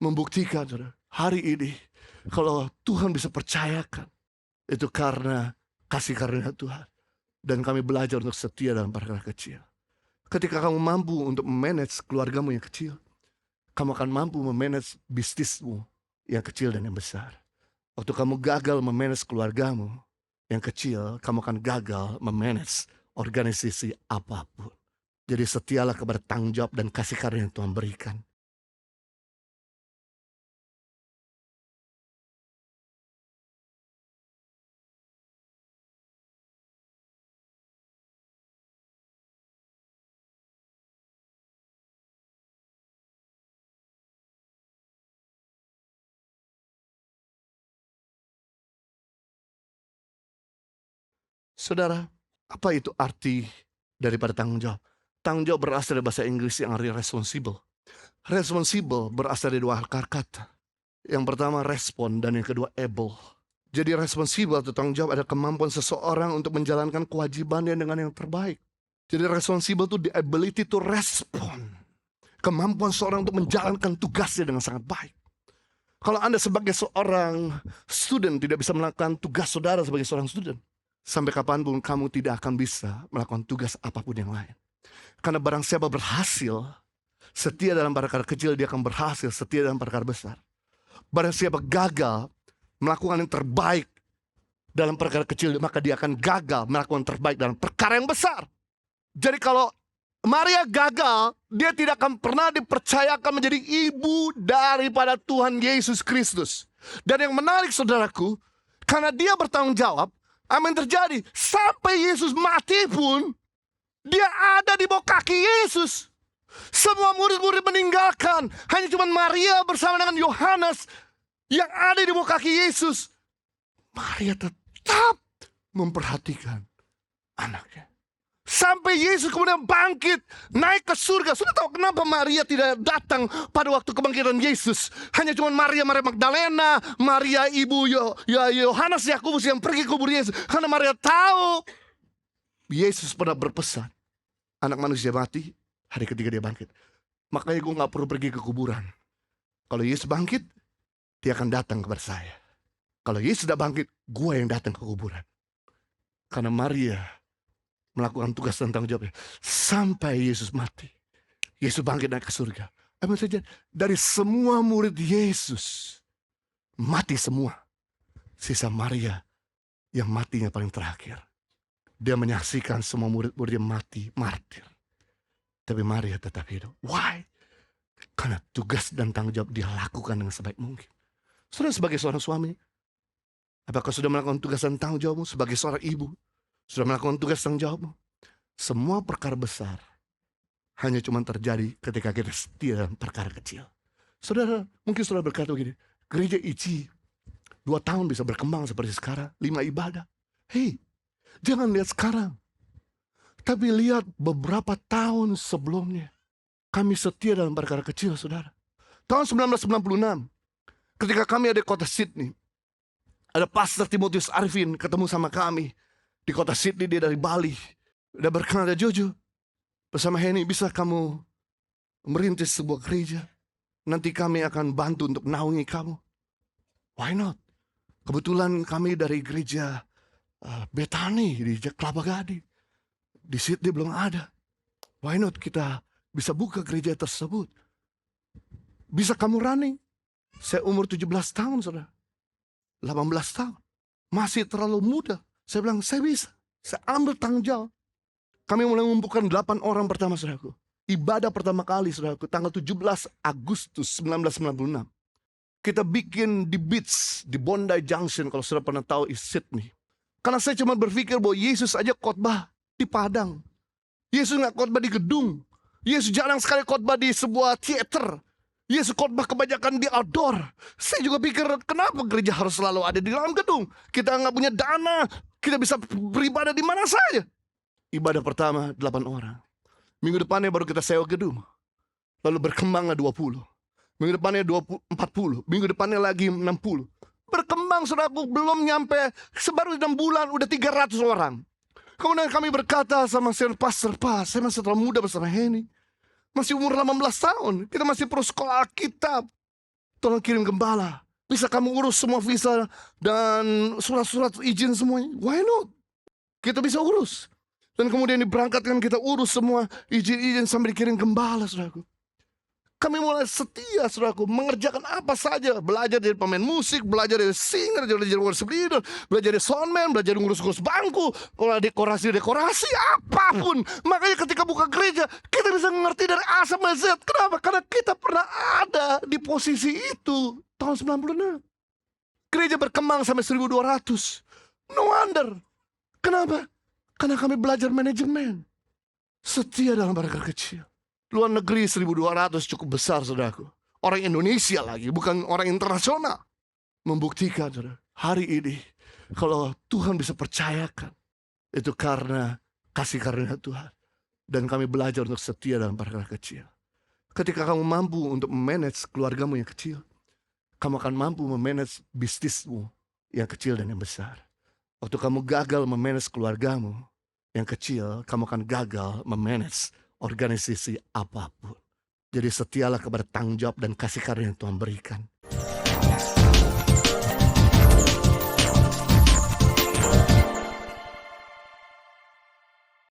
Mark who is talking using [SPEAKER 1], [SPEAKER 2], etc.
[SPEAKER 1] membuktikan, saudara, hari ini kalau Tuhan bisa percayakan, itu karena kasih karunia Tuhan. Dan kami belajar untuk setia dalam perkara kecil. Ketika kamu mampu untuk memanage keluargamu yang kecil, kamu akan mampu memanage bisnismu yang kecil dan yang besar. Waktu kamu gagal memanage keluargamu yang kecil, kamu akan gagal memanage organisasi apapun. Jadi setialah kepada tanggung jawab dan kasih karunia yang Tuhan berikan. Saudara, apa itu arti daripada tanggung jawab? Tanggung jawab berasal dari bahasa Inggris yang artinya responsible. Responsible berasal dari dua akar kata. Yang pertama respon dan yang kedua able. Jadi responsible atau tanggung jawab adalah kemampuan seseorang untuk menjalankan kewajibannya dengan yang terbaik. Jadi responsible itu the ability to respond. Kemampuan seorang untuk menjalankan tugasnya dengan sangat baik. Kalau Anda sebagai seorang student tidak bisa melakukan tugas saudara sebagai seorang student, sampai kapanpun kamu tidak akan bisa melakukan tugas apapun yang lain. Karena barang siapa berhasil setia dalam perkara kecil, dia akan berhasil setia dalam perkara besar. Barang siapa gagal melakukan yang terbaik dalam perkara kecil, maka dia akan gagal melakukan yang terbaik dalam perkara yang besar. Jadi kalau Maria gagal, dia tidak akan pernah dipercayakan menjadi ibu daripada Tuhan Yesus Kristus. Dan yang menarik, saudaraku, karena dia bertanggung jawab, apa yang terjadi? Sampai Yesus mati pun, dia ada di bawah kaki Yesus. Semua murid-murid meninggalkan. Hanya cuma Maria bersama dengan Yohanes yang ada di bawah kaki Yesus. Maria tetap memperhatikan anaknya. Sampai Yesus kemudian bangkit, naik ke surga. Sudah tahu kenapa Maria tidak datang pada waktu kebangkitan Yesus? Hanya cuma Maria Magdalena, Maria ibu Yohanes Yakobus yang pergi ke kubur Yesus. Karena Maria tahu Yesus pernah berpesan, anak manusia mati, hari ketiga dia bangkit. Makanya gue gak perlu pergi ke kuburan. Kalau Yesus bangkit, dia akan datang kepada saya. Kalau Yesus sudah bangkit, gue yang datang ke kuburan. Karena Maria melakukan tugas dan tanggung jawabnya sampai Yesus mati. Yesus bangkit naik ke surga. Apa saja dari semua murid Yesus mati semua. Sisa Maria yang matinya paling terakhir. Dia menyaksikan semua murid-muridnya mati martir. Tapi Maria tetap hidup. Why? Karena tugas dan tanggung jawab dia lakukan dengan sebaik mungkin. Saudara sebagai seorang suami, apakah sudah melakukan tugas dan tanggung jawabmu? Sebagai seorang ibu, sudah melakukan tugas dan tanggung jawabmu? Semua perkara besar hanya cuma terjadi ketika kita setia dalam perkara kecil. Saudara, mungkin saudara berkata begini, gereja ICI 2 tahun bisa berkembang seperti sekarang, 5 ibadah. Hei, jangan lihat sekarang, tapi lihat beberapa tahun sebelumnya. Kami setia dalam perkara kecil, saudara. Tahun 1996, ketika kami ada di kota Sydney, ada Pastor Timotius Arifin ketemu sama kami di kota Sydney. Dia dari Bali. Udah berkenal, Jojo, bersama Henny, bisa kamu merintis sebuah gereja? Nanti kami akan bantu untuk naungi kamu. Why not? Kebetulan kami dari gereja Bethany di Kelapa Gading. Di Sydney belum ada. Why not kita bisa buka gereja tersebut? Bisa kamu running? Saya umur 17 tahun, saudara. 18 tahun. Masih terlalu muda. Saya bilang, saya bisa. Saya ambil tanggung jawab. Kami mulai mengumpulkan 8 orang pertama, saudaraku. Ibadah pertama kali, saudaraku, tanggal 17 Agustus 1996. Kita bikin di beach, di Bondi Junction, kalau saudara pernah tahu, di Sydney. Karena saya cuma berpikir bahwa Yesus aja khotbah di padang. Yesus gak khotbah di gedung. Yesus jarang sekali khotbah di sebuah teater. Yesus khotbah kebanyakan di outdoor. Saya juga pikir, kenapa gereja harus selalu ada di dalam gedung? Kita gak punya dana. Kita bisa beribadah di mana saja. Ibadah pertama 8 orang. Minggu depannya baru kita sewa gedung. Lalu berkembanglah 20. Minggu depannya 40. Minggu depannya lagi 60. Berkembang, saudaraku, belum nyampe, sebaru 6 bulan udah 300 orang. Kemudian kami berkata sama pastor, Pak, saya masih terlalu muda bersama Henny. Masih umur 18 tahun. Kita masih perlu sekolah Alkitab. Tuhan kirim gembala. Bisa kamu urus semua visa dan surat-surat izin semuanya. Why not? Kita bisa urus. Dan kemudian diberangkatkan, kita urus semua izin-izin sambil dikirim gembala, saudaraku. Kami mulai setia, saudaraku, mengerjakan apa saja. Belajar dari pemain musik, belajar dari singer, belajar worship leader, belajar dari soundman, belajar ngurus-ngurus bangku, dekorasi-dekorasi, apapun. Makanya ketika buka gereja, kita bisa mengerti dari A sampai Z. Kenapa? Karena kita pernah ada di posisi itu tahun 96. Gereja berkembang sampai 1200. No wonder. Kenapa? Karena kami belajar manajemen. Setia dalam barang kecil. Luar negeri 1200 cukup besar, saudaraku. Orang Indonesia lagi, bukan orang internasional. Membuktikan, saudara, hari ini, kalau Tuhan bisa percayakan, itu karena kasih karunia Tuhan. Dan kami belajar untuk setia dalam perkara kecil. Ketika kamu mampu untuk memanage keluargamu yang kecil, kamu akan mampu memanage bisnismu yang kecil dan yang besar. Waktu kamu gagal memanage keluargamu yang kecil, kamu akan gagal memanage organisasi apapun. Jadi setialah kepada tanggung jawab dan kasih karunia yang Tuhan berikan.